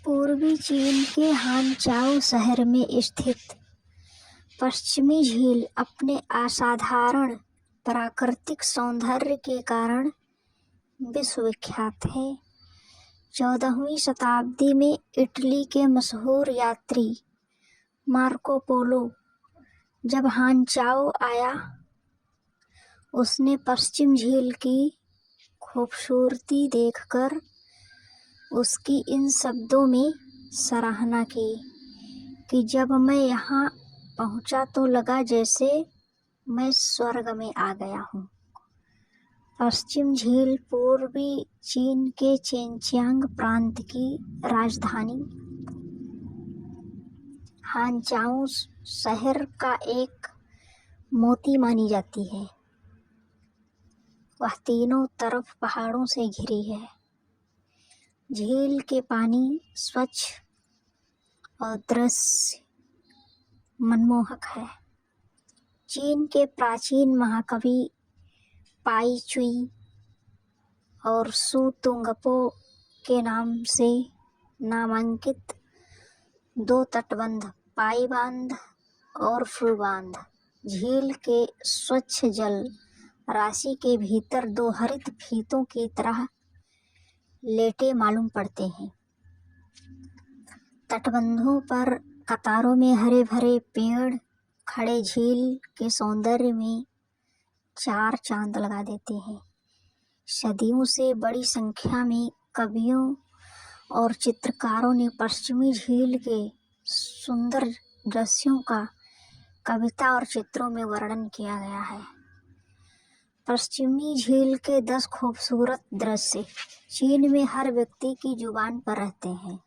पूर्वी चीन के हानचाओ शहर में स्थित पश्चिमी झील अपने असाधारण प्राकृतिक सौंदर्य के कारण विश्वविख्यात है। 14वीं शताब्दी में इटली के मशहूर यात्री मार्को पोलो जब हानचाओ आया, उसने पश्चिम झील की खूबसूरती देखकर उसकी इन शब्दों में सराहना की कि जब मैं यहाँ पहुँचा तो लगा जैसे मैं स्वर्ग में आ गया हूँ। पश्चिम झील पूर्वी चीन के चेनजियांग प्रांत की राजधानी हानचाओ शहर का एक मोती मानी जाती है। वह तीनों तरफ पहाड़ों से घिरी है। झील के पानी स्वच्छ और दृश्य मनमोहक है। चीन के प्राचीन महाकवि पाई चुई और सु तुंगपो के नाम से नामांकित दो तटबंध पाई बांध और फू बांध झील के स्वच्छ जल राशि के भीतर दो हरित फीतों की तरह लेटे मालूम पड़ते हैं। तटबंधों पर कतारों में हरे भरे पेड़ खड़े झील के सौंदर्य में चार चांद लगा देते हैं। सदियों से बड़ी संख्या में कवियों और चित्रकारों ने पश्चिमी झील के सुंदर दृश्यों का कविता और चित्रों में वर्णन किया गया है। पश्चिमी झील के 10 खूबसूरत दृश्य चीन में हर व्यक्ति की जुबान पर रहते हैं,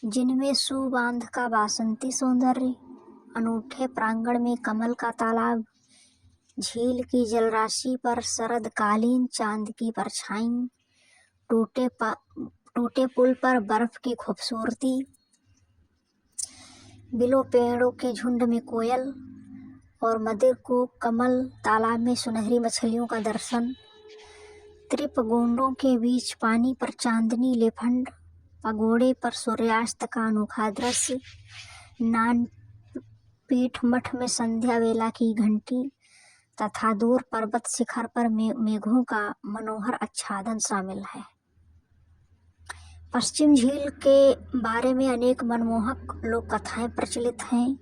जिनमें सु बांध का बासंती सौंदर्य, अनूठे प्रांगण में कमल का तालाब, झील की जलराशि पर शरदकालीन चांद की परछाई, टूटे पुल पर बर्फ की खूबसूरती, बिलो पेड़ों के झुंड में कोयल और मदिर को कमल तालाब में सुनहरी मछलियों का दर्शन, त्रिपगुंडों के बीच पानी पर चांदनी लेफंड, पगोड़े पर सूर्यास्त का अनोखा दृश्य, नानपीठ मठ में संध्या वेला की घंटी तथा दूर पर्वत शिखर पर मेघों का मनोहर आच्छादन शामिल है। पश्चिम झील के बारे में अनेक मनमोहक लोक कथाएं प्रचलित हैं,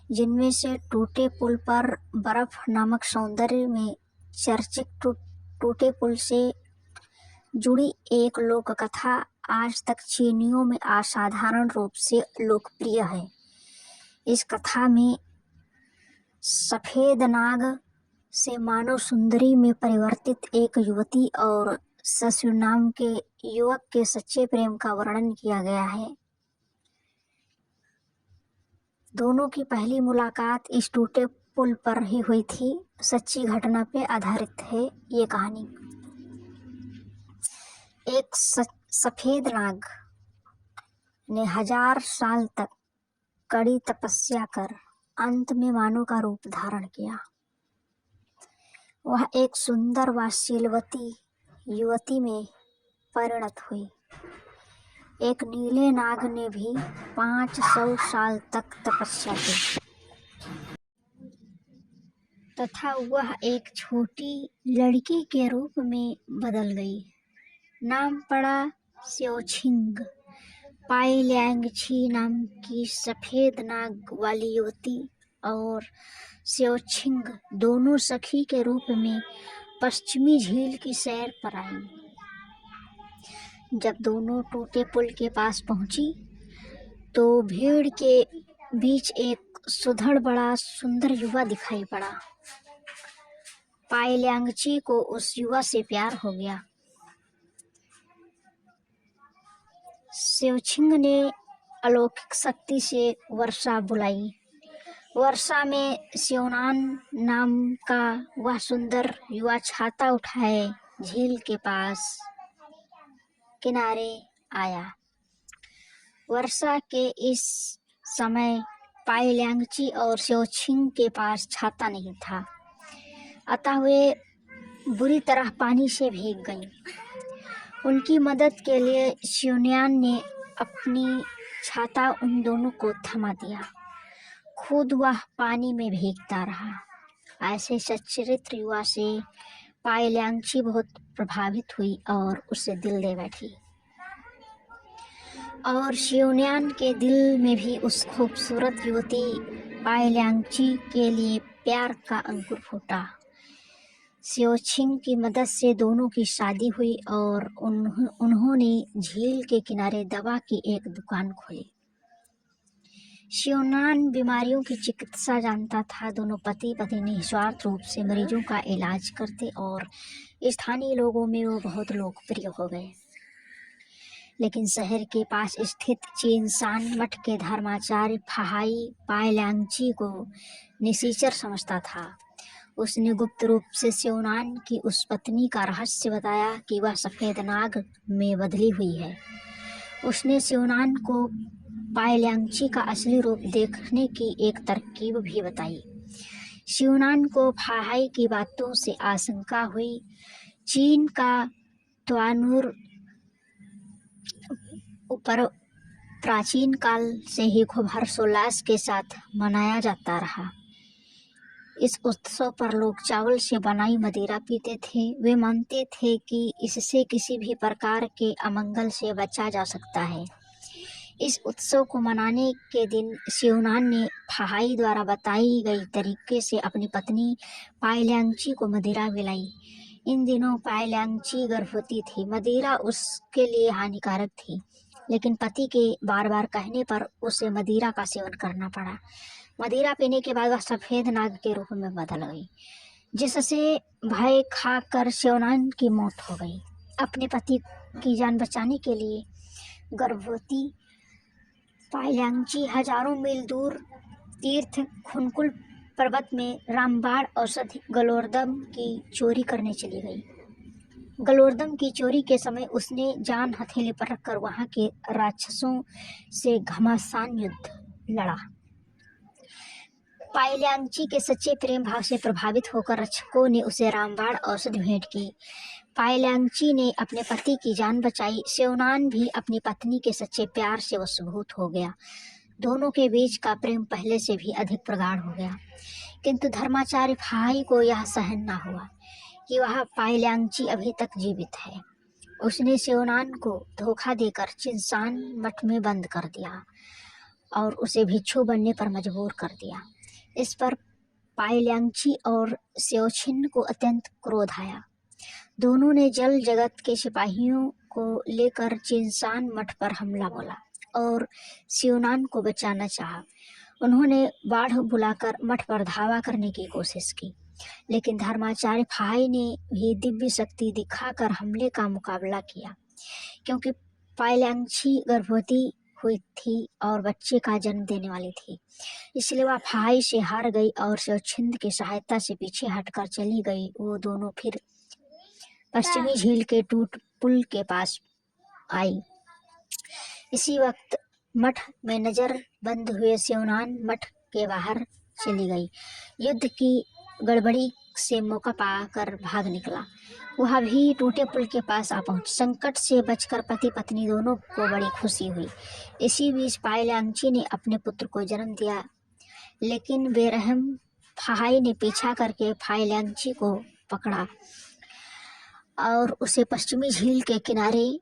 जिनमें से टूटे पुल पर बर्फ नामक सौंदर्य में चर्चित टूटे पुल से जुड़ी एक लोक कथा आज तक चीनियों में असाधारण रूप से लोकप्रिय है। इस कथा में सफेद नाग से मानव सुंदरी में परिवर्तित एक युवती और शशु नाम के युवक के सच्चे प्रेम का वर्णन किया गया है। दोनों की पहली मुलाकात इस टूटे पुल पर ही हुई थी। सच्ची घटना पे आधारित है ये कहानी। एक सफेद नाग ने 1000 साल तक कड़ी तपस्या कर अंत में मानव का रूप धारण किया। वह एक सुंदर वात्सल्यवती युवती में परिणत हुई। एक नीले नाग ने भी 500 साल तक तपस्या की तथा वह एक छोटी लड़की के रूप में बदल गई। नाम पड़ा स्योछिंग। पाई ल्याङ्गछी नाम की सफेद नाग वाली युवती और स्योछिंग दोनों सखी के रूप में पश्चिमी झील की सैर पर आई। जब दोनों टूटे पुल के पास पहुंची तो भीड़ के बीच एक सुधड़ बड़ा सुंदर युवा दिखाई पड़ा। पाई ल्याङ्गछी को उस युवा से प्यार हो गया। स्योछिंग ने अलौकिक शक्ति से वर्षा बुलाई। वर्षा में स्योनान नाम का वह सुंदर युवा छाता उठाए झील के पास किनारे आया। वर्षा के इस समय पाई ल्याङ्गछी और स्योछिंग के पास छाता नहीं था, अतः वे बुरी तरह पानी से भीग गईं। उनकी मदद के लिए स्योनियान ने अपनी छाता उन दोनों को थमा दिया। खुद वह पानी में भीगता रहा। ऐसे सच्चरित्र युवा से पाई ल्यांची बहुत प्रभावित हुई और उससे दिल दे बैठी। और शिवन्यान के दिल में भी उस खूबसूरत युवती पाई ल्यांची के लिए प्यार का अंकुर फूटा। शिवछिंग की मदद से दोनों की शादी हुई और उन्होंने झील के किनारे दवा की एक दुकान खोली। शिवन्यान बीमारियों की चिकित्सा जानता था। दोनों पति पत्नी निस्वार्थ रूप से मरीजों का इलाज करते और स्थानीय लोगों में वो बहुत लोकप्रिय हो गए। लेकिन शहर के पास स्थित चिनशान मठ के धर्माचार्य फाहाई पाई ल्यांची को निशाचर समझता था। उसने गुप्त रूप से शिवन्यान की उस पत्नी का रहस्य बताया कि वह सफेद नाग में बदली हुई है। उसने शिवन्यान को पाई ल्यांची का असली रूप देखने की एक तरकीब भी बताई। शिवन्यान को फाहाई की बातों से आशंका हुई। चीन का त्वानूर पर प्राचीन काल से ही खूब हर्षोल्लास के साथ मनाया जाता रहा। इस उत्सव पर लोग चावल से बनाई मदिरा पीते थे। वे मानते थे कि इससे किसी भी प्रकार के अमंगल से बचा जा सकता है। इस उत्सव को मनाने के दिन शिवन्यान ने फाहाई द्वारा बताई गई तरीके से अपनी पत्नी पाई ल्यांची को मदिरा पिलाई। इन दिनों पाई ल्यांची गर्भवती थी। मदिरा उसके लिए हानिकारक थी, लेकिन पति के बार बार कहने पर उसे मदिरा का सेवन करना पड़ा। मदिरा पीने के बाद वह सफेद नाग के रूप में बदल गई, जिससे भय खाकर शिवन्यान की मौत हो गई। अपने पति की जान बचाने के लिए गर्भवती पाई ल्यांची हजारों मील दूर तीर्थ खुनकुल पर्वत में रामबाण औषधि गलोर्दम की चोरी करने चली गई। गलोर्दम की चोरी के समय उसने जान हथेली पर रखकर वहां के राक्षसों से घमासान युद्ध लड़ा। पाई ल्यांची के सच्चे प्रेम भाव से प्रभावित होकर रक्षकों ने उसे रामबाण औषधि भेंट की। पाई ल्यांची ने अपने पति की जान बचाई। शिवन्यान भी अपनी पत्नी के सच्चे प्यार से वशीभूत हो गया। दोनों के बीच का प्रेम पहले से भी अधिक प्रगाढ़ हो गया। किंतु धर्माचार्य फाहाई को यह सहन न हुआ कि वह पाई ल्यांची अभी तक जीवित है। उसने शिवन्यान को धोखा देकर चिनशान मठ में बंद कर दिया और उसे भिक्षु बनने पर मजबूर कर दिया। इस पर पाई ल्यांची और शिवछिंग को अत्यंत क्रोध आया। दोनों ने जल जगत के सिपाहियों को लेकर चिनशान मठ पर हमला बोला और शिवन्यान को बचाना चाहा। उन्होंने बाढ़ बुलाकर मठ पर धावा करने की कोशिश की, लेकिन धर्माचार्य फाहाई ने भी दिव्य शक्ति दिखाकर हमले का मुकाबला किया। क्योंकि पाई ल्यांची गर्भवती हुई थी और बच्चे का जन्म देने वाली थी, इसलिए वह फाहाई से हार गई और शिवछिंग की सहायता से पीछे हटकर चली गई। वो दोनों फिर पश्चिमी झील के टूट पुल के पास आई। इसी वक्त मठ में नजर बंद हुए शिवन्यान मठ के बाहर चली गई। युद्ध की गड़बड़ी से मौका पाकर भाग निकला। वह भी टूटे पुल के पास आ पहुंची। संकट से बचकर पति पत्नी दोनों को बड़ी खुशी हुई। इसी बीच पाई ल्यांची ने अपने पुत्र को जन्म दिया, लेकिन बेरहम फाहाई ने पीछा करके पाई ल्यांची को पकड़ा और उसे पश्चिमी झील के किनारे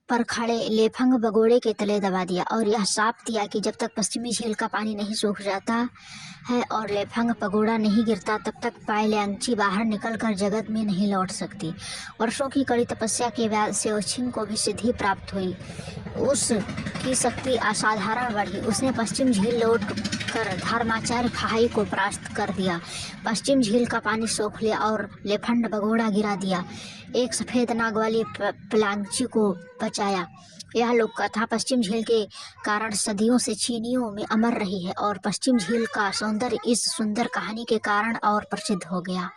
पर खड़े लेफंग बगोड़े के तले दबा दिया और यह शाप दिया कि जब तक पश्चिमी झील का पानी नहीं सूख जाता है और लेफंग पगोड़ा नहीं गिरता, तब तक पाई ल्यांची बाहर निकलकर जगत में नहीं लौट सकती। वर्षों की कड़ी तपस्या के बाद शिवछिंग को भी सिद्धि प्राप्त हुई। उसकी शक्ति असाधारण बढ़ी। उसने पश्चिम झील लौट कर धर्माचार्य फाहाई को परास्त कर दिया। पश्चिम झील का पानी सोख लिया और लेफंड बगोड़ा गिरा दिया। एक सफेद नाग वाली ल्यांची को बचाया। यह लोक कथा पश्चिम झील के कारण सदियों से चीनियों में अमर रही है और पश्चिम झील का सौंदर्य इस सुंदर कहानी के कारण और प्रसिद्ध हो गया।